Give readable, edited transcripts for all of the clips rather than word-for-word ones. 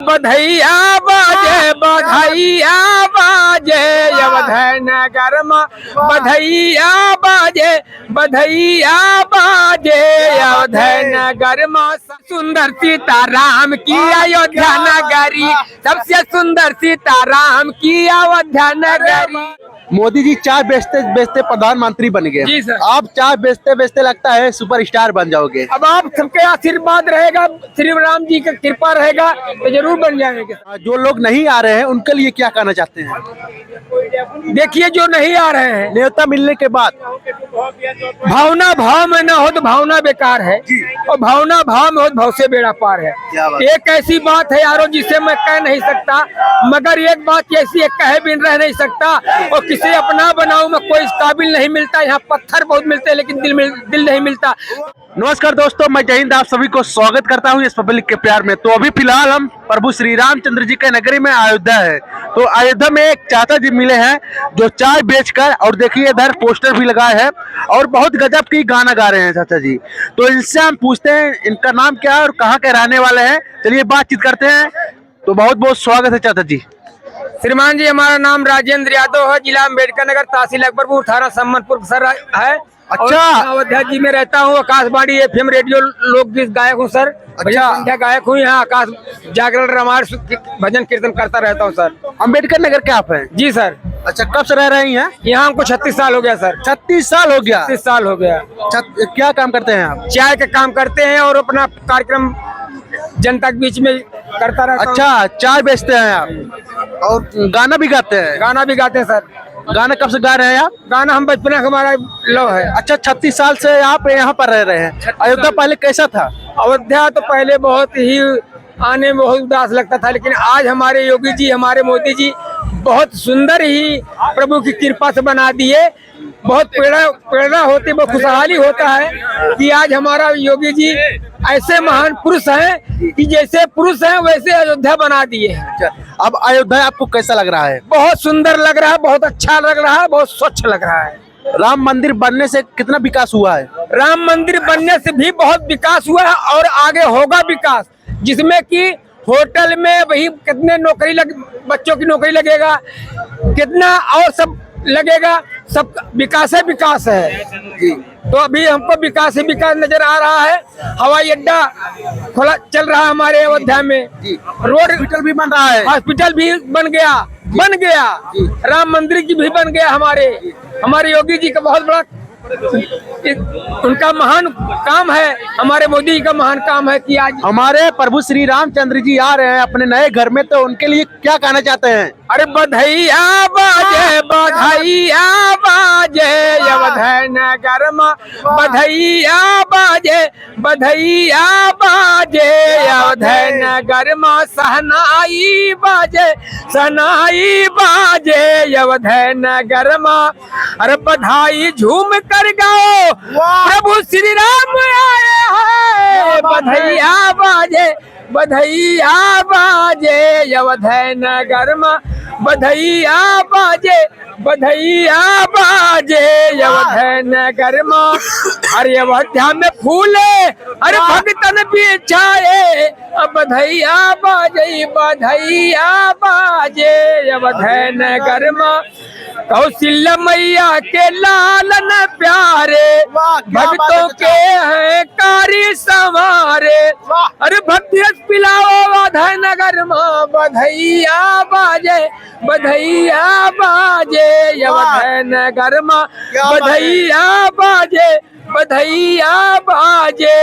बधैया बाजे बधैया बाजे अवधय नगर में बधैया बाजे बधैया बाजे अवधय नगर में सुंदर सीताराम की अयोध्या नगरी सबसे सुंदर सीताराम की अयोध्या नगरी। मोदी जी चाय बेचते बेचते प्रधानमंत्री बन गए। जी सर। आप चाय बेचते बेचते लगता है सुपरस्टार बन जाओगे। अब आप सबके आशीर्वाद रहेगा, श्री राम जी का कृपा रहेगा तो जरूर बन जाएंगे। जो लोग नहीं आ रहे हैं उनके लिए क्या कहना चाहते हैं? देखिए जो नहीं आ रहे हैं, न्योता मिलने के बाद भावना भाव में न हो तो भावना बेकार है और भावना भाव में हो तो भाव से बेड़ा पार है। एक ऐसी बात है यारो जिसे मैं कह नहीं सकता, मगर एक बात ऐसी है कहे भी रह नहीं सकता और किसी अपना बनाऊ में कोई काबिल नहीं मिलता। यहाँ पत्थर बहुत मिलते हैं लेकिन दिल नहीं मिलता। नमस्कार दोस्तों, मैं जय हिंद, आप सभी को स्वागत करता हूं इस पब्लिक के प्यार में। तो अभी फिलहाल हम प्रभु श्री रामचंद्र जी के नगरी में अयोध्या है। तो अयोध्या में एक चाचा जी मिले हैं जो चाय बेचकर, और देखिए इधर पोस्टर भी लगाए हैं और बहुत गजब की गाना गा रहे हैं चाचा जी। तो इनसे हम पूछते हैं इनका नाम क्या है और कहाँ के रहने वाले हैं। चलिए बातचीत करते हैं। तो बहुत बहुत स्वागत है चाचा जी। श्रीमान जी, हमारा नाम राजेंद्र यादव है, जिला अम्बेडकर नगर, तहसील अकबरपुर, थाना सम्मतपुर सर है। अच्छा। अयोध्या जी में रहता हूँ। आकाशवाणी एफएम रेडियो लोकगीत गायक हूँ सर। अच्छा, गायक हूँ। यहाँ आकाश जागरण रामायण भजन कीर्तन करता रहता हूँ सर। अम्बेडकर नगर के आप हैं? जी सर। अच्छा, कब से रह रहे हैं यहाँ? हमको 36 साल हो गया सर। 36 साल हो गया? 36 साल हो गया। क्या काम करते हैं आप? चाय का काम करते हैं और अपना कार्यक्रम जनता के बीच में करता रहता हूँ। अच्छा, चाय बेचते हैं आप और गाना भी गाते हैं? गाना भी गाते हैं सर। गाना कब से गा रहे हैं आप? गाना हम बचपन हमारा लव है। अच्छा, 36 साल से आप यहाँ पर रह रहे हैं। अयोध्या पहले कैसा था? अयोध्या तो पहले बहुत ही आने में बहुत उदास लगता था, लेकिन आज हमारे योगी जी, हमारे मोदी जी बहुत सुंदर ही प्रभु की कृपा से बना दिए। बहुत प्रेरणा होती, बहुत खुशहाली होता है कि आज हमारा योगी जी ऐसे महान पुरुष हैं कि जैसे पुरुष हैं वैसे अयोध्या बना दिए। अब अयोध्या आपको कैसा लग रहा है? बहुत सुंदर लग रहा है, बहुत अच्छा लग रहा है, बहुत स्वच्छ लग रहा है। राम मंदिर बनने से कितना विकास हुआ है? राम मंदिर बनने से भी बहुत विकास हुआ है और आगे होगा विकास, जिसमें कि होटल में वही कितने नौकरी बच्चों की नौकरी लगेगा, कितना और सब लगेगा, सब विकास है, विकास है जी। तो अभी हमको विकास ही विकास नजर आ रहा है। हवाई अड्डा खुला चल रहा है हमारे अयोध्या में, रोड हॉस्पिटल भी बन रहा है, हॉस्पिटल भी बन गया राम मंदिर की भी बन गया। हमारे योगी जी का बहुत बड़ा उनका महान काम है, हमारे मोदी जी का महान काम है कि आज हमारे प्रभु श्री रामचंद्र जी आ रहे हैं अपने नए घर में। तो उनके लिए क्या कहना चाहते हैं? अरे बधैया बाजे बधैया बाजे अवधय नगर में बधैया बाजे बधैया बाजे अवधय नगर में सहनाई बाजे अवधय नगर में। अरे बधाई झूम कर गाओ प्रभु श्री राम आए हैं। बधैया बाजे अवधय नगर में बधैया बाजे अवधय नगर में। अरे अयोध्या में फूले अरे भगतन भी छाए, बधैया बाजे अवधय नगर में। कौशल्या मैया के लालन प्यारे भक्तों के हैं कारी संवारे। अरे भक्ति रस पिलाओ अयोध्या नगर में बधैया बाजे अयोध्या नगर में बधैया बाजे।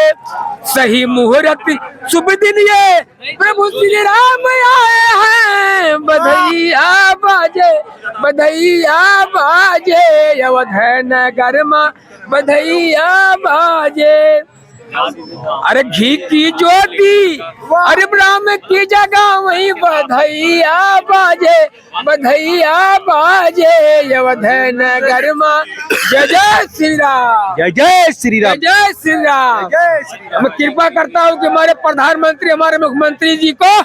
सही मुहूर्त शुभ दिन ये प्रभु श्री राम आए हैं। बधैया बाजे अयोध्या नगर में बधैया बाजे। अरे घी की ज्योति अरे राम की जगह वही बधैया बाजे अयोध्या नगर में। जय जय श्री राम, जय जय श्री राम, जय श्री राम। मैं कृपा करता हूँ कि हमारे प्रधानमंत्री, हमारे मुख्यमंत्री जी को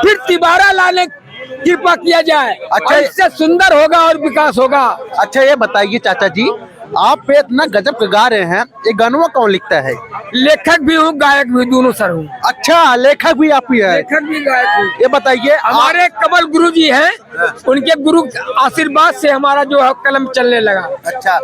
फिर तिबारा लाने कृपा किया जाए। अच्छा, इससे सुंदर होगा और विकास होगा। अच्छा, ये बताइए चाचा जी, आप पे इतना गजब का गा रहे हैं, ये गानवा कौन लिखता है? लेखक भी हूँ, गायक भी, दोनों सर हूँ। अच्छा, लेखक भी आप ही है? लेखक भी, गायक भी। ये बताइए, हमारे कमल गुरु जी हैं, उनके गुरु आशीर्वाद से हमारा जो है कलम चलने लगा। अच्छा,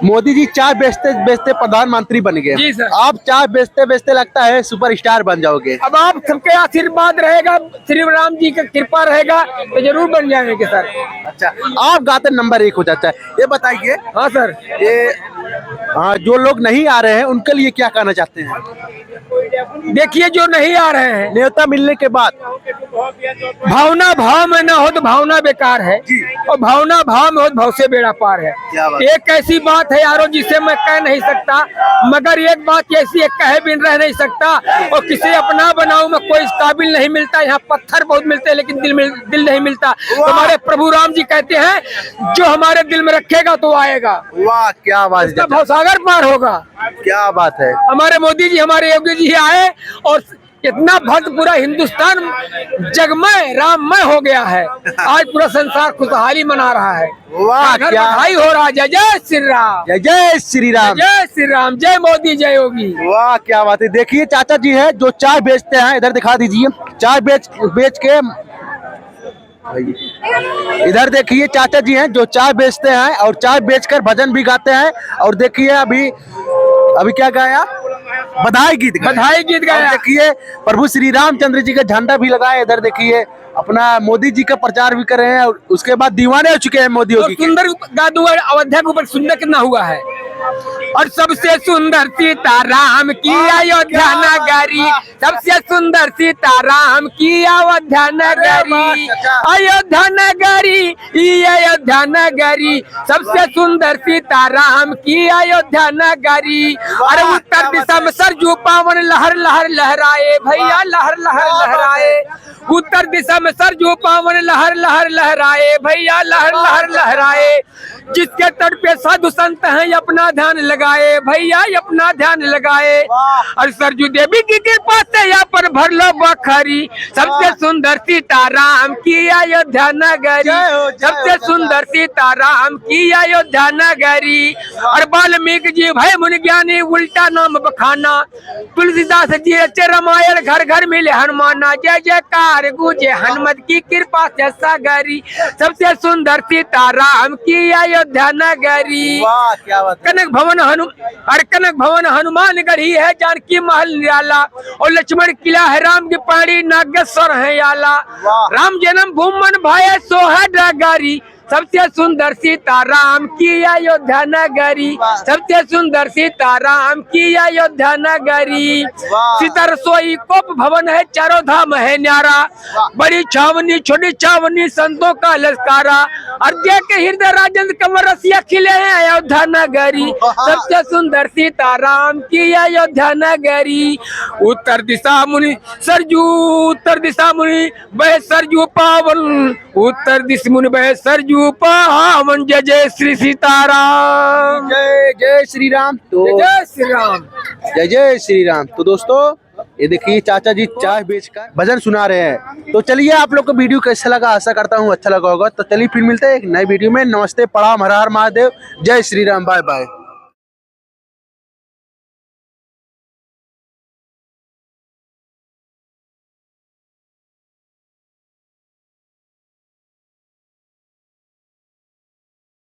मोदी जी चाय बेचते बेचते प्रधानमंत्री बन गए। जी सर। आप चाय बेचते बेचते लगता है सुपरस्टार बन जाओगे। अब आप सबके आशीर्वाद रहेगा, श्री राम जी का कृपा रहेगा तो जरूर बन जाएंगे सर। अच्छा, आप गाते नंबर 1 हो जाता है। ये बताइए, हाँ सर, ये जो लोग नहीं आ रहे हैं उनके लिए क्या कहना चाहते हैं? देखिए जो नहीं आ रहे हैं, न्योता मिलने के बाद भावना भाव में न हो तो भावना बेकार है, और भावना भाव में हो तो भाव से बेड़ा पार है। क्या बात? एक ऐसी बात है यारो जिसे मैं कह नहीं सकता, मगर एक बात ऐसी है कहे बिन रह नहीं सकता, और किसी अपना बनाऊ में कोई इस काबिल नहीं मिलता। यहाँ पत्थर बहुत मिलते हैं लेकिन दिल नहीं मिलता। हमारे प्रभु राम जी कहते हैं जो हमारे दिल में रखेगा तो आएगा। वाह, क्या बात है, भवसागर पार होगा। क्या बात है। हमारे मोदी जी, हमारे योगी जी आए और इतना भक्त पूरा हिंदुस्तान जगमय राममय हो गया है। आज पूरा संसार खुशहाली मना रहा है। वाह, घर क्या बधाई हो रहा है। जय जय श्री राम, जय जय श्री राम, जय श्री राम, जय मोदी, जय योगी। वाह, क्या बात है। देखिए चाचा जी है जो चाय बेचते हैं, इधर दिखा दीजिए। चाय बेच के इधर देखिए चाचा जी हैं जो चाय बेचते हैं और चाय बेचकर भजन भी गाते हैं। और देखिए अभी क्या गाया? बधाई गीत गाया। देखिए प्रभु श्री रामचंद्र जी का झंडा भी लगाए। इधर देखिए अपना मोदी जी का प्रचार भी कर रहे हैं और उसके बाद दीवाने हो चुके हैं मोदी योगी के। सुंदर गादू अयोध्या के ऊपर सुंदर कितना हुआ है। और सबसे सुंदर सीताराम की अयोध्या नगरी, सबसे सुंदर सीताराम की अयोध्या नगरी, अयोध्या नगरी, ये अयोध्या नगरी, सबसे सुंदर सीताराम की अयोध्या नगरी। अरे उत्तर दिशा में सरजू पावन लहर लहर लहराए भैया, लहर लहर लहराए। उत्तर दिशा में सरजू पावन लहर लहर लहराए भैया, लहर लहर लहराए। जिसके तट पे साधु संत हैं अपना ध्यान लगाए भैया, अपना ध्यान लगाए। और सरजू देवी की कृपा से यहाँ पर भर लो बखरी, सबसे सुंदर सीताराम की अयोध्या नगरी, सबसे सुंदर सीताराम की अयोध्या नगरी। और वाल्मीकि जी भय मुनि ज्ञानी उल्टा नाम बखाना, तुलसीदास जी रचे रामायण घर घर मिले हनुमाना। जय जयकार गूंजे हनुमत की कृपा से सागरी, सबसे सुंदर सीताराम की अयोध्या नगरी। वाह, क्या बात है। कनक भवन हनुमान गढ़ी है, जानकी महल निराला, और लक्ष्मण किला है, राम की पहाड़ी नागेश्वर है आला। राम जन्म भूमन भाई सोहा डगारी, सबसे सुंदर सीताराम की अयोध्या नगरी, सबसे सुंदर सीताराम की अयोध्या नगरी। सीता रसोई कोप भवन है, चारों धाम है न्यारा, बड़ी छावनी छोटी छावनी संतों का लश्कारा। अर्घ्य के हृदय राजेंद्र कंवर रसिया खिले हैं अयोध्या नगरी, सबसे सुंदर सीताराम की अयोध्या नगरी। उत्तर दिशा मुनि सरजू, उत्तर दिशा मुनि बह सरजू पावन, उत्तर दिशा मुनि बह सरजू पावन। जय जय श्री सीताराम, जय जय श्री राम। तो जय श्री राम, जय जय श्री राम। तो दोस्तों ये देखिए चाचा जी चाय बेचकर भजन सुना रहे हैं। तो चलिए आप लोग को वीडियो कैसा लगा, आशा करता हूँ अच्छा लगा होगा। तो चलिए फिर मिलते हैं एक नई वीडियो में। नमस्ते, प्रणाम, हर हर महादेव, जय श्री राम, बाय बाय।